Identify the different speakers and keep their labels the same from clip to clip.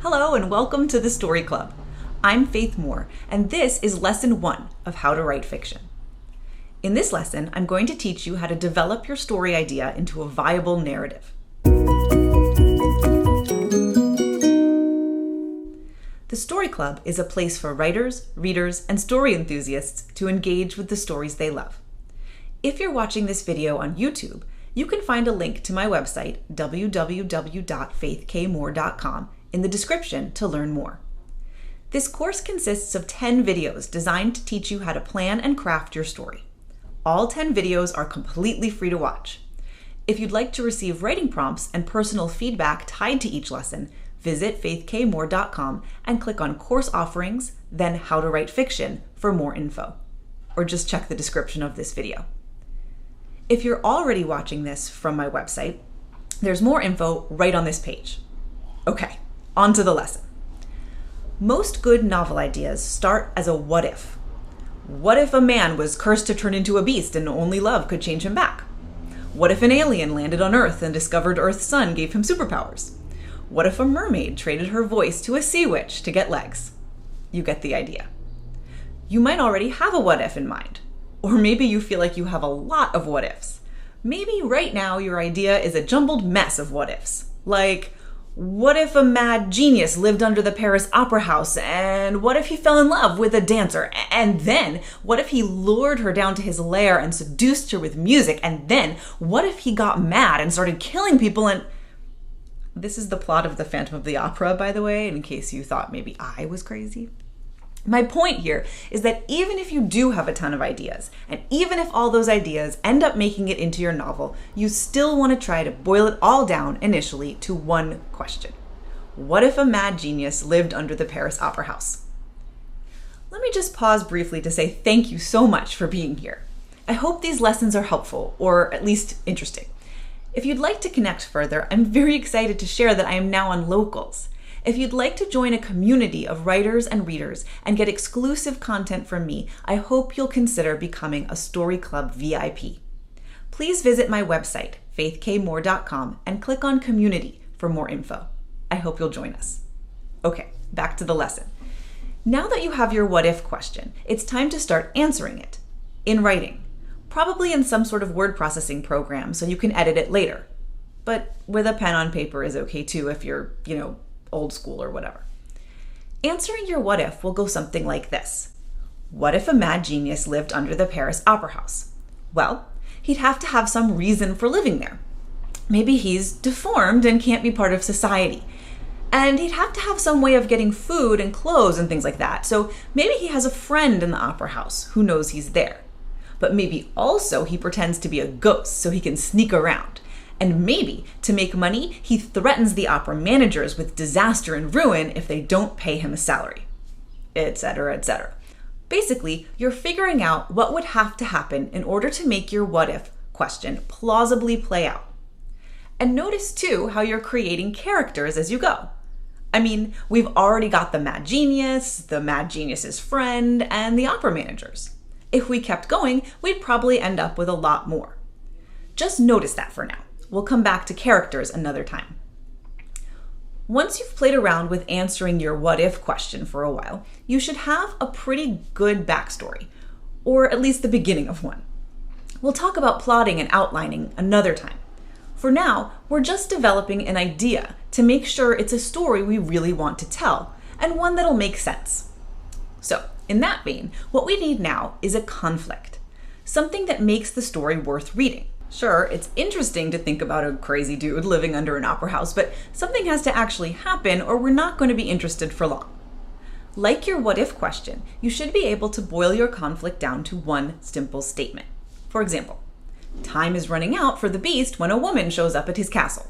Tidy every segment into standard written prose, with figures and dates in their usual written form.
Speaker 1: Hello and welcome to the Story Club. I'm Faith Moore, and this is Lesson 1 of How to Write Fiction. In this lesson, I'm going to teach you how to develop your story idea into a viable narrative. The Story Club is a place for writers, readers, and story enthusiasts to engage with the stories they love. If you're watching this video on YouTube, you can find a link to my website, www.faithkmoore.com, in the description to learn more. This course consists of 10 videos designed to teach you how to plan and craft your story. All 10 videos are completely free to watch. If you'd like to receive writing prompts and personal feedback tied to each lesson, visit faithkmoore.com and click on Course Offerings, then How to Write Fiction for more info. Or just check the description of this video. If you're already watching this from my website, there's more info right on this page. Okay, on to the lesson. Most good novel ideas start as a what if. What if a man was cursed to turn into a beast and only love could change him back? What if an alien landed on Earth and discovered Earth's sun gave him superpowers? What if a mermaid traded her voice to a sea witch to get legs? You get the idea. You might already have a what if in mind. Or maybe you feel like you have a lot of what ifs. Maybe right now your idea is a jumbled mess of what ifs. Like, what if a mad genius lived under the Paris Opera House? And what if he fell in love with a dancer? And then, what if he lured her down to his lair and seduced her with music? And then, what if he got mad and started killing people and... This is the plot of The Phantom of the Opera, by the way, in case you thought maybe I was crazy. My point here is that even if you do have a ton of ideas, and even if all those ideas end up making it into your novel, you still want to try to boil it all down initially to one question. What if a mad genius lived under the Paris Opera House? Let me just pause briefly to say thank you so much for being here. I hope these lessons are helpful, or at least interesting. If you'd like to connect further, I'm very excited to share that I am now on Locals. If you'd like to join a community of writers and readers and get exclusive content from me, I hope you'll consider becoming a Story Club VIP. Please visit my website, faithkmoore.com, and click on Community for more info. I hope you'll join us. Okay, back to the lesson. Now that you have your what if question, it's time to start answering it in writing, probably in some sort of word processing program so you can edit it later. But with a pen on paper is okay too if you're, old school or whatever. Answering your what if will go something like this. What if a mad genius lived under the Paris Opera House? Well, he'd have to have some reason for living there. Maybe he's deformed and can't be part of society. And he'd have to have some way of getting food and clothes and things like that. So maybe he has a friend in the opera house who knows he's there. But maybe also he pretends to be a ghost so he can sneak around. And maybe, to make money, he threatens the opera managers with disaster and ruin if they don't pay him a salary, etc., etc. Basically, you're figuring out what would have to happen in order to make your what if question plausibly play out. And notice too how you're creating characters as you go. I mean, we've already got the mad genius, the mad genius's friend, and the opera managers. If we kept going, we'd probably end up with a lot more. Just notice that for now. We'll come back to characters another time. Once you've played around with answering your what if question for a while, you should have a pretty good backstory, or at least the beginning of one. We'll talk about plotting and outlining another time. For now, we're just developing an idea to make sure it's a story we really want to tell, and one that'll make sense. So, in that vein, what we need now is a conflict, something that makes the story worth reading. Sure, it's interesting to think about a crazy dude living under an opera house, but something has to actually happen or we're not going to be interested for long. Like your what if question, you should be able to boil your conflict down to one simple statement. For example, time is running out for the beast when a woman shows up at his castle.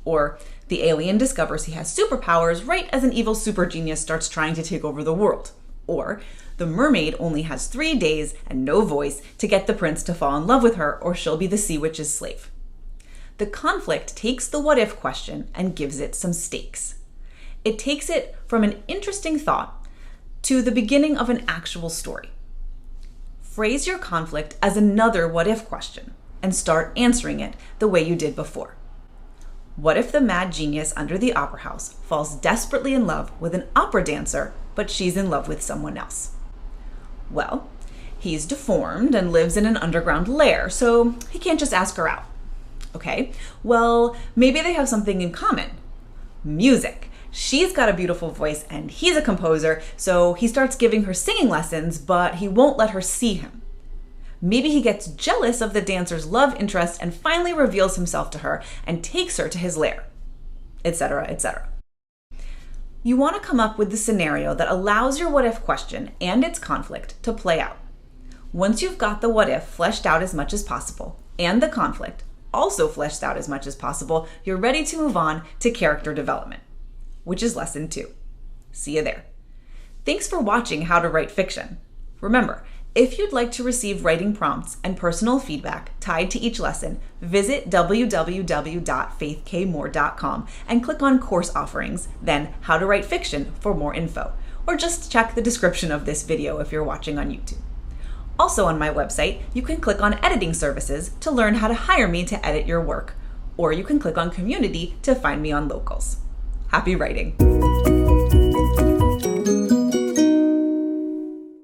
Speaker 1: Or the alien discovers he has superpowers right as an evil super genius starts trying to take over the world. Or the mermaid only has 3 days and no voice to get the prince to fall in love with her or she'll be the sea witch's slave. The conflict takes the what if question and gives it some stakes. It takes it from an interesting thought to the beginning of an actual story. Phrase your conflict as another what if question and start answering it the way you did before. What if the mad genius under the opera house falls desperately in love with an opera dancer, but she's in love with someone else? Well, he's deformed and lives in an underground lair, so he can't just ask her out. Okay, well, maybe they have something in common. Music. She's got a beautiful voice and he's a composer, so he starts giving her singing lessons, but he won't let her see him. Maybe he gets jealous of the dancer's love interest and finally reveals himself to her and takes her to his lair, etc., etc. You want to come up with the scenario that allows your what if question and its conflict to play out. Once you've got the what if fleshed out as much as possible and the conflict also fleshed out as much as possible, you're ready to move on to character development, which is lesson 2. See you there. Thanks for watching How to Write Fiction. Remember, if you'd like to receive writing prompts and personal feedback tied to each lesson, visit www.faithkmoore.com and click on Course Offerings, then How to Write Fiction for more info, or just check the description of this video if you're watching on YouTube. Also on my website, you can click on Editing Services to learn how to hire me to edit your work, or you can click on Community to find me on Locals. Happy writing!